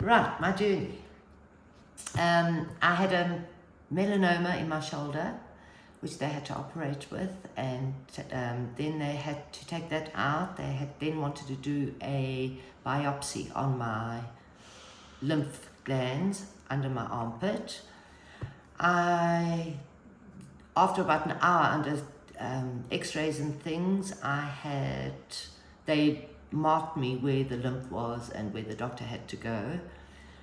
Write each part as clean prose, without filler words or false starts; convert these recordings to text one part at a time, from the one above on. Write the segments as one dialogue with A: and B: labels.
A: Right, my journey. I had a melanoma in my shoulder, which they had to operate with, and then they had to take that out. They had then wanted to do a biopsy on my lymph glands under my armpit. After about an hour under x-rays and things, they marked me where the lymph was and where the doctor had to go.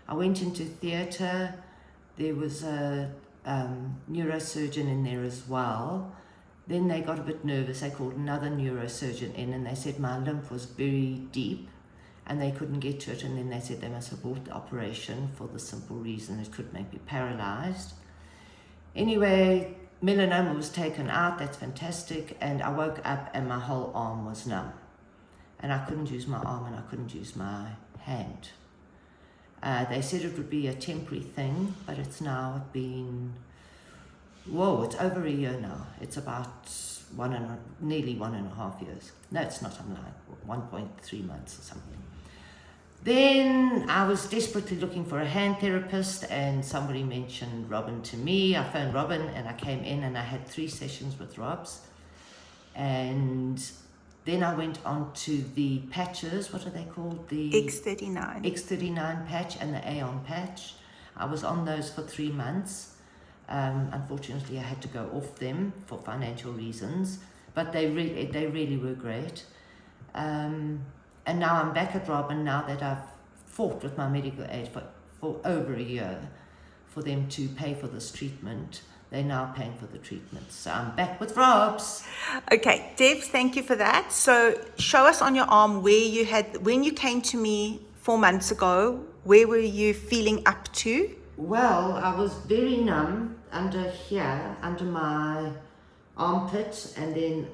A: I went into theatre. There was a neurosurgeon in there as well. Then they got a bit nervous. They called another neurosurgeon in, and they said my lymph was very deep and they couldn't get to it, and then they said they must abort the operation for the simple reason it could make me paralyzed. Anyway, melanoma was taken out. That's fantastic. And I woke up and my whole arm was numb, and I couldn't use my arm and I couldn't use my hand. They said it would be a temporary thing, but it's now been, it's over a year now. It's about nearly 1.5 years. No, it's not, I'm lying, 1.3 months or something. Then I was desperately looking for a hand therapist, and somebody mentioned Robin to me. I phoned Robin and I came in and I had 3 sessions with Robs. And then I went on to the patches. What are they called? The X39 patch and the Aeon patch. I was on those for 3 months. Unfortunately, I had to go off them for financial reasons, but they really were great. And now I'm back at Robin, now that I've fought with my medical aid for over a year for them to pay for this treatment. They're now paying for the treatment. So I'm back with Robs.
B: Okay, Debs, thank you for that. So show us on your arm when you came to me 4 months ago, where were you feeling up to?
A: Well, I was very numb under here, under my armpit, and then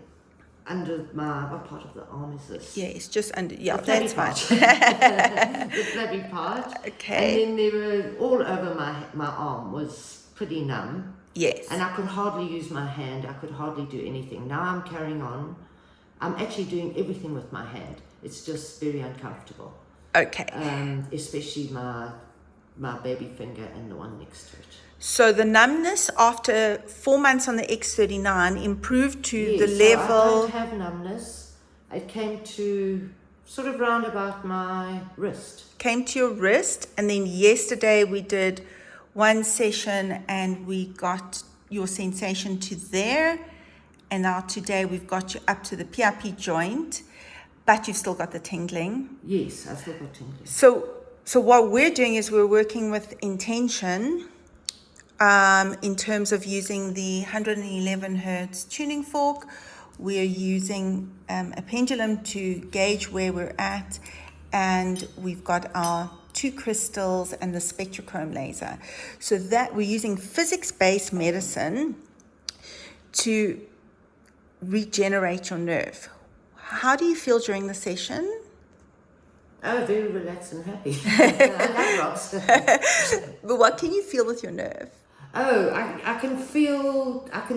A: under my, what part of the arm is this?
B: Yeah, it's just under, yeah,
A: the
B: that's
A: part.
B: fine.
A: The flabby part.
B: Okay.
A: And then they were all over my arm was pretty numb.
B: Yes.
A: And I could hardly use my hand. I could hardly do anything. Now I'm carrying on. I'm actually doing everything with my hand. It's just very uncomfortable.
B: Okay.
A: Especially my baby finger and the one next to it.
B: So the numbness after 4 months on the X39 improved to the
A: so
B: level.
A: I don't have numbness. It came to sort of round about my wrist.
B: Came to your wrist, and then yesterday we did 1 session and we got your sensation to there, and now today we've got you up to the PIP joint, but you've still got the tingling.
A: Yes, I've still got tingling.
B: So what we're doing is we're working with intention in terms of using the 111 hertz tuning fork. We're using a pendulum to gauge where we're at, and we've got our 2 crystals and the spectrochrome laser. So that we're using physics-based medicine to regenerate your nerve. How do you feel during the session?
A: Oh, very relaxed and happy. I love Robs.
B: But what can you feel with your nerve?
A: Oh, I can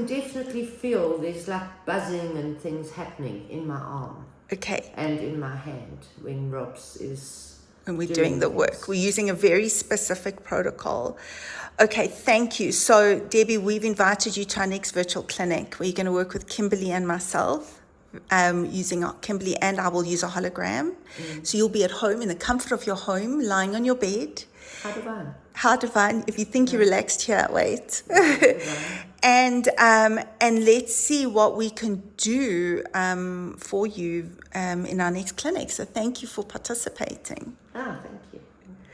A: definitely feel there's like buzzing and things happening in my arm.
B: Okay.
A: And in my hand when Robs is
B: and we're doing the work. We're using a very specific protocol. Okay, thank you. So, Debbie, we've invited you to our next virtual clinic where you're going to work with Kimberly and myself, using Kimberly, and I will use a hologram. So you'll be at home in the comfort of your home, lying on your bed.
A: How divine.
B: How divine. If you think you're relaxed here, wait. And let's see what we can do for you in our next clinic. So thank you for participating.
A: Thank you.